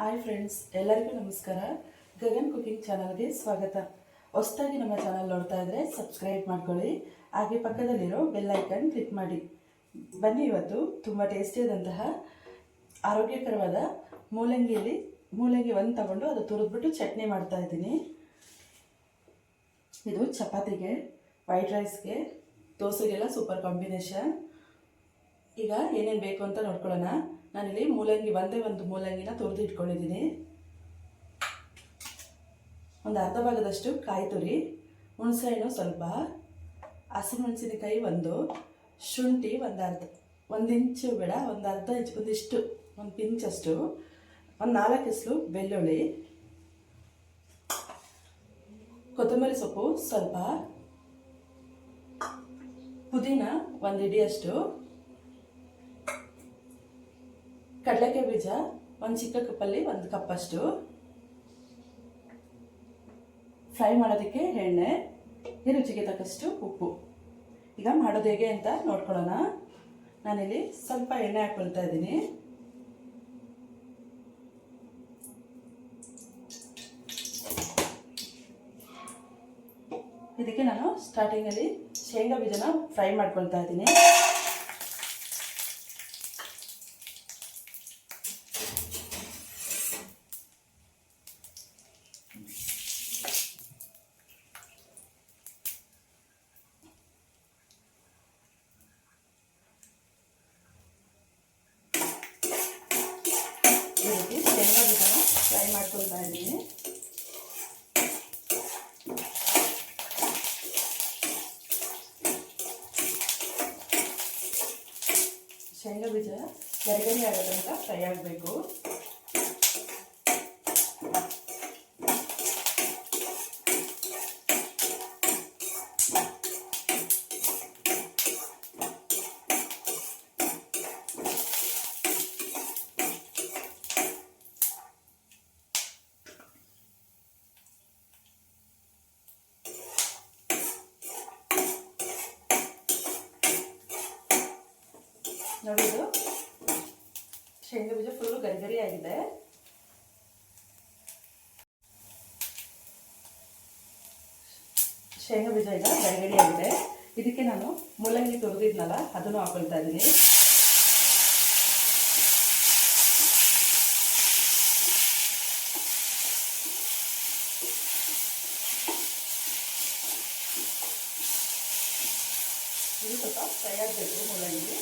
Hi friends, ಎಲ್ಲರಿಗೂ ನಮಸ್ಕಾರ. Gagan cooking ಚಾನಲ್ಗೆ ಸ್ವಾಗತ. ಹೊಸದಾಗಿ ನಮ್ಮ ಚಾನಲ್ ನೋಡ್ತಾ ಇದ್ರೆ ಸಬ್ಸ್ಕ್ರೈಬ್ ಮಾಡ್ಕೊಳ್ಳಿ, ಹಾಗೆ ಪಕ್ಕದಲ್ಲಿರೋ ಬೆಲ್ ಐಕನ್ ಕ್ಲಿಕ್ ಮಾಡಿ. ಬನ್ನಿ, ಇವತ್ತು ತುಂಬ ಟೇಸ್ಟಿಯಾದಂತಹ ಆರೋಗ್ಯಕರವಾದ ಮೂಲಂಗಿ ಒಂದು ತಗೊಂಡು ಅದು ತುರಿದ್ಬಿಟ್ಟು ಚಟ್ನಿ ಮಾಡ್ತಾ ಇದ್ದೀನಿ. ಇದು ಚಪಾತಿಗೆ, ವೈಟ್ ರೈಸ್ಗೆ, ದೋಸೆಗೆಲ್ಲ ಸೂಪರ್ ಕಾಂಬಿನೇಷನ್. ಈಗ ಏನೇನು ಬೇಕು ಅಂತ ನೋಡ್ಕೊಳ್ಳೋಣ. ನಾನಿಲ್ಲಿ ಒಂದೇ ಒಂದು ಮೂಲಂಗಿನ ತುರಿದು ಇಟ್ಕೊಂಡಿದ್ದೀನಿ. ಒಂದು ಅರ್ಧ ಭಾಗದಷ್ಟು ಕಾಯಿ ತುರಿ, ಹುಣಸೆಹಣ್ಣು ಸ್ವಲ್ಪ, ಹಸಿಮೆಣಸಿನಕಾಯಿ ಒಂದು, ಶುಂಠಿ ಒಂದು ಇಂಚು ಬೇಡ, ಒಂದು ಅರ್ಧ ಇಂಚು, ಒಂದು ಪಿಂಚಷ್ಟು, ಒಂದು 4 ಎಸಳು ಬೆಳ್ಳುಳ್ಳಿ, ಕೊತ್ತಂಬರಿ ಸೊಪ್ಪು ಸ್ವಲ್ಪ, ಪುದೀನ ಒಂದು ಹಿಡಿಯಷ್ಟು, ಕಡಲೆಕಾಯಿ ಬೀಜ ಒಂದು ಚಿಕ್ಕ ಕಪ್ಪಲ್ಲಿ 1 ಕಪ್ಪಷ್ಟು, ಫ್ರೈ ಮಾಡೋದಕ್ಕೆ ಎಣ್ಣೆ, ರುಚಿಗೆ ತಕ್ಕಷ್ಟು ಉಪ್ಪು. ಈಗ ಮಾಡೋದು ಹೇಗೆ ಅಂತ ನೋಡ್ಕೊಳ್ಳೋಣ. ನಾನಿಲ್ಲಿ ಸ್ವಲ್ಪ ಎಣ್ಣೆ ಹಾಕ್ಕೊಳ್ತಾ ಇದ್ದೀನಿ. ಇದಕ್ಕೆ ನಾನು ಸ್ಟಾರ್ಟಿಂಗಲ್ಲಿ ಶೇಂಗಾ ಬೀಜನ ಫ್ರೈ ಮಾಡ್ಕೊಳ್ತಾ ಇದ್ದೀನಿ. ಶೇಂಗಾ ಬೀಜನ ಫ್ರೈ ಮಾಡ್ಕೊಳ್ತಾ ಇದ್ದೀನಿ. ಶೇಂಗಾ ಬೀಜ ಗರಿಗರಿ ಆಗೋ ತನಕ ಫ್ರೈ ಆಗಬೇಕು. ನೋಡಿ, ಇದು ಶೇಂಗಾ ಬೀಜ ಫುಲ್ಲು ಗರಿಗರಿ ಆಗಿದೆ. ಶೇಂಗಾ ಬೀಜ ಈಗ ಗರಿಗರಿ ಆಗಿದೆ. ಇದಕ್ಕೆ ನಾನು ಮೂಲಂಗಿ ತುರಿದಿದ್ನಲ್ಲ ಅದನ್ನು ಹಾಕೊಳ್ತಾ ಇದ್ದೀನಿ. ಇದು ಸ್ವಲ್ಪ ಫ್ರೈ ಆಗಬೇಕು ಮೂಲಂಗಿ.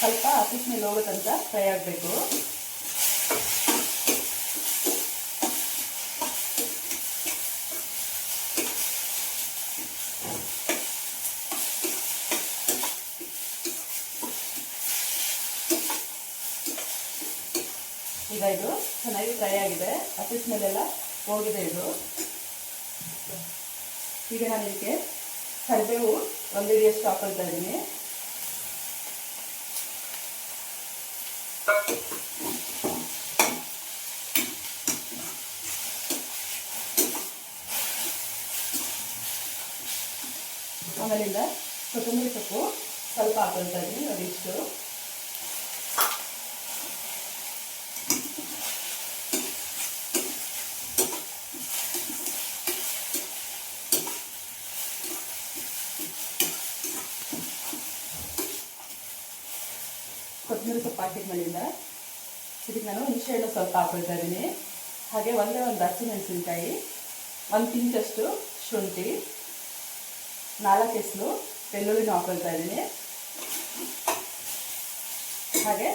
ಸ್ವಲ್ಪ ಹಸಿ ಸ್ಮೆಲ್ ಹೋಗೋ ತನಕ ಫ್ರೈ ಆಗಬೇಕು. ಈಗ ಇದು ಚೆನ್ನಾಗಿ ಫ್ರೈ ಆಗಿದೆ, ಹಸಿ ಸ್ಮೆಲ್ ಎಲ್ಲ ಹೋಗಿದೆ. ಇದು ಈಗ ನಾನು ಇದಕ್ಕೆ ಕರಿಬೇವು 1 ಹಿಡಿಯಷ್ಟು ಹಾಕೊಳ್ತಾ ಇದ್ದೀನಿ. ಆಮೇಲಿಂದ ಕೊತ್ತಂಬರಿ ಸೊಪ್ಪು ಸ್ವಲ್ಪ ಹಾಕೊಳ್ತಾ ಇದ್ದೀನಿ. ನೋಡಿ, ಇಷ್ಟು. ಕೊತ್ತಂಬರಿ ಸೊಪ್ಪು ಹಾಕಿದ ಮೇಲಿಂದ ಇದಕ್ಕೆ ನಾನು ಹುಣಸೆಹಣ್ಣು ಸ್ವಲ್ಪ ಹಾಕೊಳ್ತಾ ಇದ್ದೀನಿ. ಹಾಗೆ ಒಂದು ಹಸಿಮೆಣಸಿನಕಾಯಿ, 1 ಪಿಂಚಷ್ಟು ಶುಂಠಿ, 4 ಎಸಳು ಬೆಳ್ಳುಳ್ಳಿನೂ ಹಾಕೊಳ್ತಾ ಇದ್ದೀನಿ. ಹಾಗೆ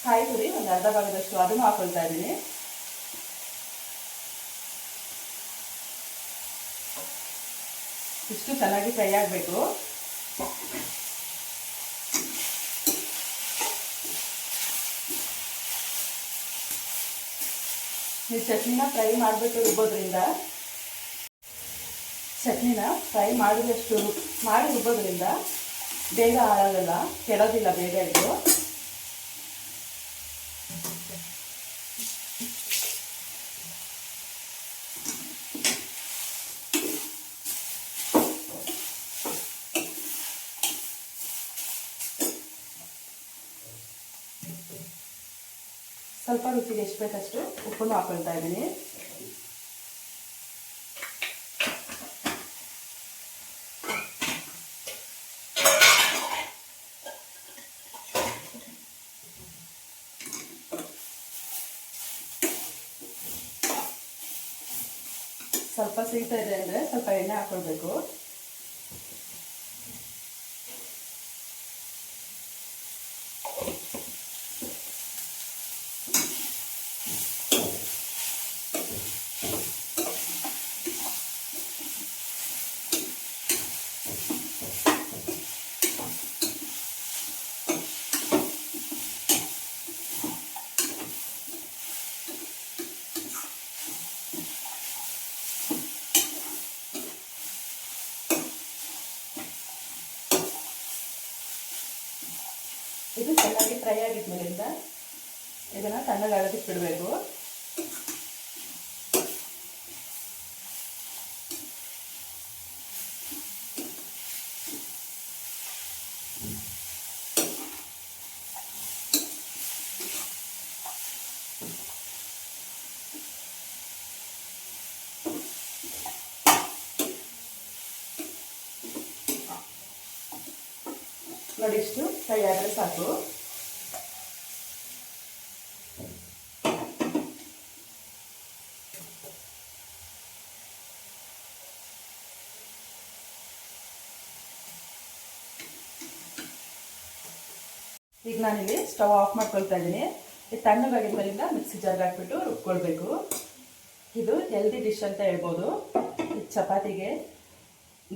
ಕಾಯಿ ತುರಿ ಒಂದು ಅರ್ಧ ಭಾಗದಷ್ಟು ಅದನ್ನು ಹಾಕೊಳ್ತಾ ಇದ್ದೀನಿ. ಇಷ್ಟು ಚೆನ್ನಾಗಿ ಫ್ರೈ ಆಗಬೇಕು. ನೀವು ಚಟ್ನಿನ ಫ್ರೈ ಮಾಡಿಬಿಟ್ಟು ರುಬ್ಬೋದ್ರಿಂದ ಬೇಗ ಹಾಳಾಗಲ್ಲ, ಕೆಡೋದಿಲ್ಲ ಬೇಗ. ಇದು ಸ್ವಲ್ಪ ರುಚಿಗೆ ಎಷ್ಟು ಬೇಕಷ್ಟು ಉಪ್ಪನ್ನು ಹಾಕೊಳ್ತಾ ಇದ್ದೀನಿ. ಸ್ವಲ್ಪ ಸಿಗ್ತಾ ಇದೆ ಅಂದರೆ ಸ್ವಲ್ಪ ಎಣ್ಣೆ ಹಾಕೊಳ್ಬೇಕು. ಇದು ಚೆನ್ನಾಗಿ ಫ್ರೈ ಆಗಿದ್ಮೇಲಿಂದ ಇದನ್ನು ತಣ್ಣಗಾಗೋದಕ್ಕೆ ಬಿಡಬೇಕು. ನೋಡಿ, ಇಷ್ಟು ಫ್ರೈ ಆದರೆ ಸಾಕು. ಈಗ ನಾನಿಲ್ಲಿ ಸ್ಟವ್ ಆಫ್ ಮಾಡ್ಕೊಳ್ತಾ ಇದ್ದೀನಿ. ಇದು ತಣ್ಣಗಾಗಿದ್ದರಿಂದ ಮಿಕ್ಸಿ ಜಾರ್ಗೆ ಹಾಕ್ಬಿಟ್ಟು ರುಬ್ಕೊಳ್ಬೇಕು. ಇದು ಹೆಲ್ದಿ ಡಿಶ್ ಅಂತ ಹೇಳ್ಬೋದು. ಇದು ಚಪಾತಿಗೆ,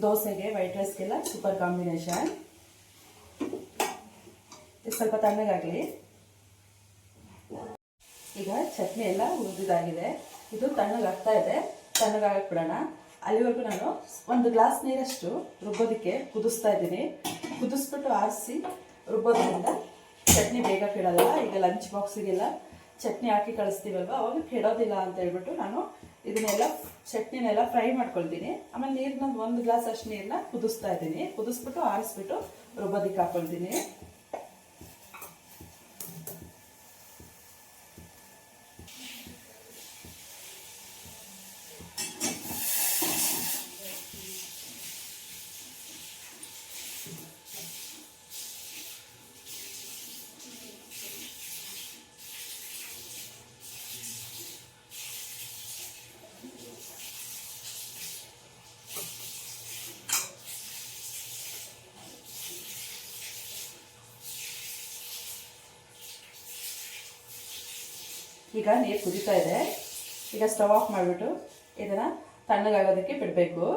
ದೋಸೆಗೆ, ವೈಟ್ ರೈಸ್ಗೆಲ್ಲ ಸೂಪರ್ ಕಾಂಬಿನೇಷನ್. ಇದು ಸ್ವಲ್ಪ ತಣ್ಣಗಾಗಲಿ. ಈಗ ಚಟ್ನಿ ಎಲ್ಲ ಹುರಿದಿದ್ದಾಗಿದೆ. ಇದು ತಣ್ಣಗಾಗ್ತಾ ಇದೆ. ತಣ್ಣಗಾಗಕ್ಕೆ ಬಿಡೋಣ. ಅಲ್ಲಿವರೆಗೂ ನಾನು ಒಂದು ಗ್ಲಾಸ್ ನೀರಷ್ಟು ರುಬ್ಬೋದಕ್ಕೆ ಕುದಿಸ್ತಾ ಇದ್ದೀನಿ. ಕುದಿಸ್ಬಿಟ್ಟು ಆರಿಸಿ ರುಬ್ಬೋದ್ರಿಂದ ಚಟ್ನಿ ಬೇಗ ಕೆಡೋಲ್ಲ. ಈಗ ಲಂಚ್ ಬಾಕ್ಸಿಗೆಲ್ಲ ಚಟ್ನಿ ಹಾಕಿ ಕಳಿಸ್ತೀವಲ್ವ, ಅವಾಗ ಕೆಡೋದಿಲ್ಲ ಅಂತ ಹೇಳ್ಬಿಟ್ಟು ನಾನು ಇದನ್ನೆಲ್ಲ ಚಟ್ನಿನೆಲ್ಲ ಫ್ರೈ ಮಾಡ್ಕೊಳ್ತೀನಿ. ಆಮೇಲೆ ನೀರನ್ನ ಒಂದು ಗ್ಲಾಸ್ ಅಷ್ಟು ನೀರನ್ನ ಕುದಿಸ್ತಾ ಇದ್ದೀನಿ. ಕುದಿಸ್ಬಿಟ್ಟು ಆರಿಸ್ಬಿಟ್ಟು ರುಬ್ಬೋದಕ್ಕೆ ಹಾಕ್ಕೊಳ್ತೀನಿ. ಈಗ ನೀರು ಕುದೀತಾ ಇದೆ. ಈಗ ಸ್ಟವ್ ಆಫ್ ಮಾಡಿಬಿಟ್ಟು ಇದನ್ನು ತಣ್ಣಗಾಗೋದಕ್ಕೆ ಬಿಡಬೇಕು.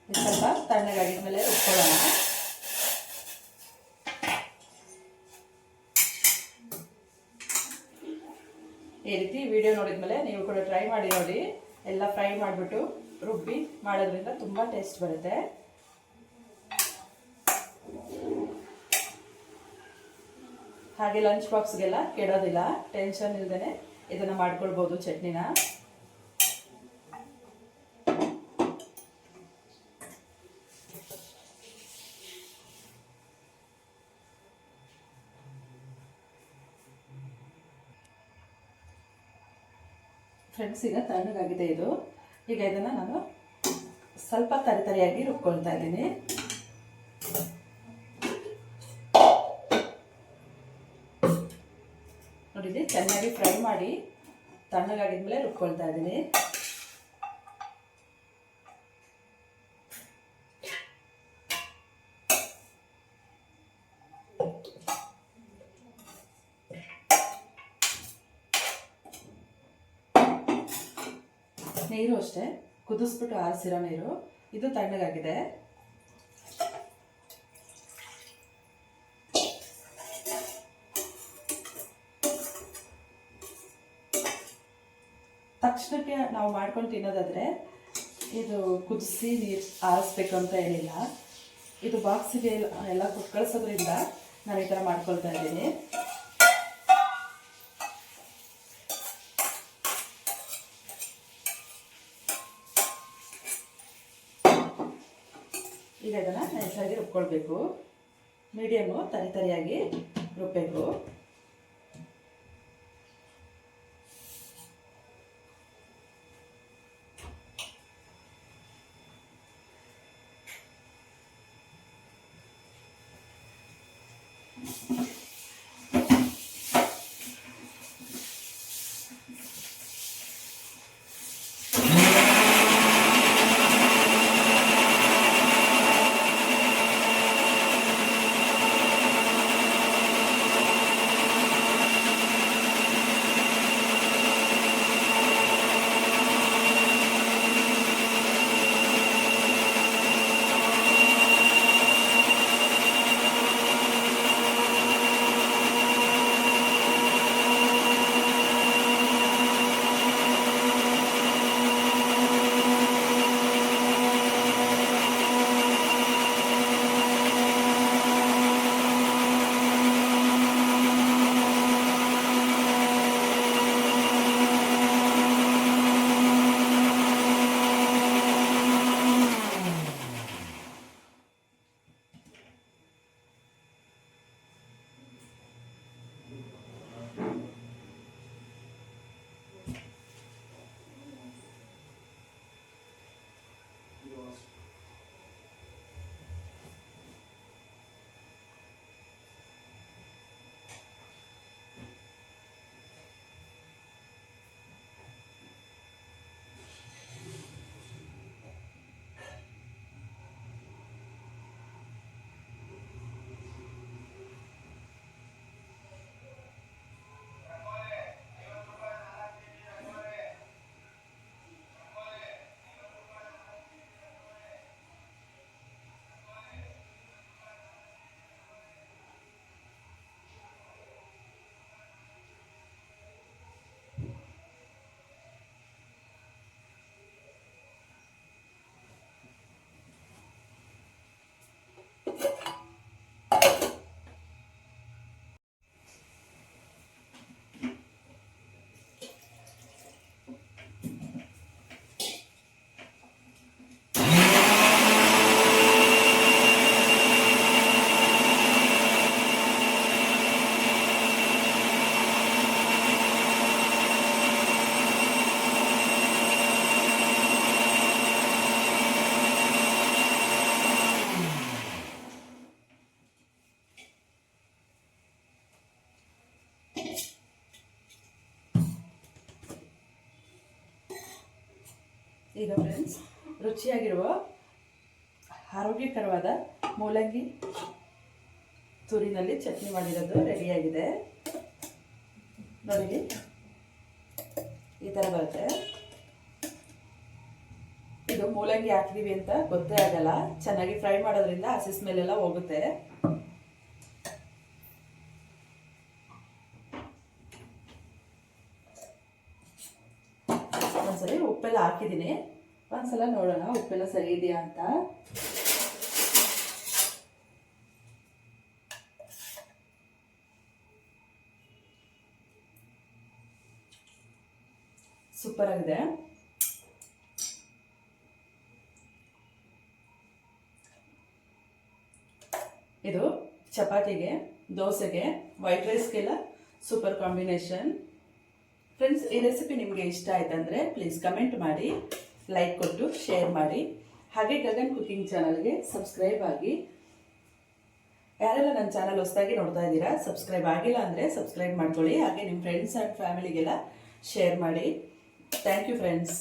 ಸ್ವಲ್ಪ ತಣ್ಣಗಾಗಿದ್ಮೇಲೆ ಉಟ್ಕೊಳ್ಳೋಣ. ಈ ರೀತಿ ವಿಡಿಯೋ ನೋಡಿದ್ಮೇಲೆ ನೀವು ಕೂಡ ಟ್ರೈ ಮಾಡಿ ನೋಡಿ. ಎಲ್ಲ ಫ್ರೈ ಮಾಡಿಬಿಟ್ಟು ರುಬ್ಬಿ ಮಾಡೋದ್ರಿಂದ ತುಂಬ ಟೇಸ್ಟ್ ಬರುತ್ತೆ. ಹಾಗೆ ಲಂಚ್ ಬಾಕ್ಸ್ಗೆಲ್ಲ ಕೆಡೋದಿಲ್ಲ. ಟೆನ್ಷನ್ ಇಲ್ಲದೇ ಇದನ್ನು ಮಾಡ್ಕೊಳ್ಬೋದು ಚಟ್ನಿನ. ಫ್ರೆಂಡ್ಸ್, ಈಗ ತಣ್ಣಗಾಗಿದೆ ಇದು. ಈಗ ಇದನ್ನು ನಾನು ಸ್ವಲ್ಪ ತರಿಯಾಗಿ ರುಬ್ಕೊಳ್ತಾ ಇದ್ದೀನಿ. ನೋಡಿದ್ರಿ, ಚೆನ್ನಾಗಿ ಫ್ರೈ ಮಾಡಿ ತಣ್ಣಗಾಗಿದ್ಮೇಲೆ ರುಬ್ಕೊಳ್ತಾ ಇದ್ದೀನಿ. ನೀರು ಅಷ್ಟೇ ಕುದಿಸ್ಬಿಟ್ಟು ಆರಿಸಿರೋ ನೀರು, ಇದು ತಣ್ಣಗಾಗಿದೆ. ತಕ್ಷಣಕ್ಕೆ ನಾವು ಮಾಡ್ಕೊಂಡು ತಿನ್ನೋದಾದರೆ ಇದು ಕುದಿಸಿ ನೀರು ಆರಿಸ್ಬೇಕು ಅಂತ ಏನಿಲ್ಲ. ಇದು ಬಾಕ್ಸಿಗೆ ಎಲ್ಲ ಕೊಟ್ಟು ಕಳಿಸೋದ್ರಿಂದ ನಾನು ಈ ಥರ ಮಾಡ್ಕೊಳ್ತಾ ಇದ್ದೀನಿ. ಈಗ ಇದನ್ನು ನೈಸಾಗಿ ರುಬ್ಕೊಳ್ಬೇಕು. ಮೀಡಿಯಮು ತರಿಯಾಗಿ ರುಬ್ಬಬೇಕು. ಈಗ ಫ್ರೆಂಡ್ಸ್, ರುಚಿಯಾಗಿರುವ ಆರೋಗ್ಯಕರವಾದ ಮೂಲಂಗಿ ತುರಿನಲ್ಲಿ ಚಟ್ನಿ ಮಾಡಿರೋದು ರೆಡಿಯಾಗಿದೆ. ನೋಡಿ, ಈ ಥರ ಬರುತ್ತೆ. ಇದು ಮೂಲಂಗಿ ಹಾಕಿದೀವಿ ಅಂತ ಗೊತ್ತೇ ಆಗಲ್ಲ. ಚೆನ್ನಾಗಿ ಫ್ರೈ ಮಾಡೋದ್ರಿಂದ ಹಸಿ ಸ್ಮೆಲ್ ಎಲ್ಲ ಹೋಗುತ್ತೆ. ಒಂದ್ಸರಿ ಉಪ್ಪೆಲ್ಲ ಹಾಕಿದ್ದೀನಿ, ಒಂದ್ಸಲ ನೋಡೋಣ ಉಪ್ಪೆಲ್ಲ ಸರಿ ಇದೆಯಾ ಅಂತ. ಸೂಪರ್ ಆಗಿದೆ. ಇದು ಚಪಾತಿಗೆ, ದೋಸೆಗೆ, ವೈಟ್ ರೈಸ್ಗೆಲ್ಲ ಸೂಪರ್ ಕಾಂಬಿನೇಷನ್. ಫ್ರೆಂಡ್ಸ್, ಈ ರೆಸಿಪಿ ನಿಮಗೆ ಇಷ್ಟ ಆಯ್ತಂದರೆ ಪ್ಲೀಸ್ ಕಮೆಂಟ್ ಮಾಡಿ, ಲೈಕ್ ಕೊಟ್ಟು ಶೇರ್ ಮಾಡಿ. ಹಾಗೆ ಗಗನ್ ಕುಕಿಂಗ್ ಚಾನಲ್ಗೆ ಸಬ್ಸ್ಕ್ರೈಬ್ ಆಗಿ. ಯಾರೆಲ್ಲ ನನ್ನ ಚಾನಲ್ ಹೊಸದಾಗಿ ನೋಡ್ತಾ ಇದ್ದೀರಾ, ಸಬ್ಸ್ಕ್ರೈಬ್ ಆಗಿಲ್ಲ ಅಂದರೆ ಸಬ್ಸ್ಕ್ರೈಬ್ ಮಾಡ್ಕೊಳ್ಳಿ. ಹಾಗೆ ನಿಮ್ಮ ಫ್ರೆಂಡ್ಸ್ ಆ್ಯಂಡ್ ಫ್ಯಾಮಿಲಿಗೆಲ್ಲ ಶೇರ್ ಮಾಡಿ. Thank you friends.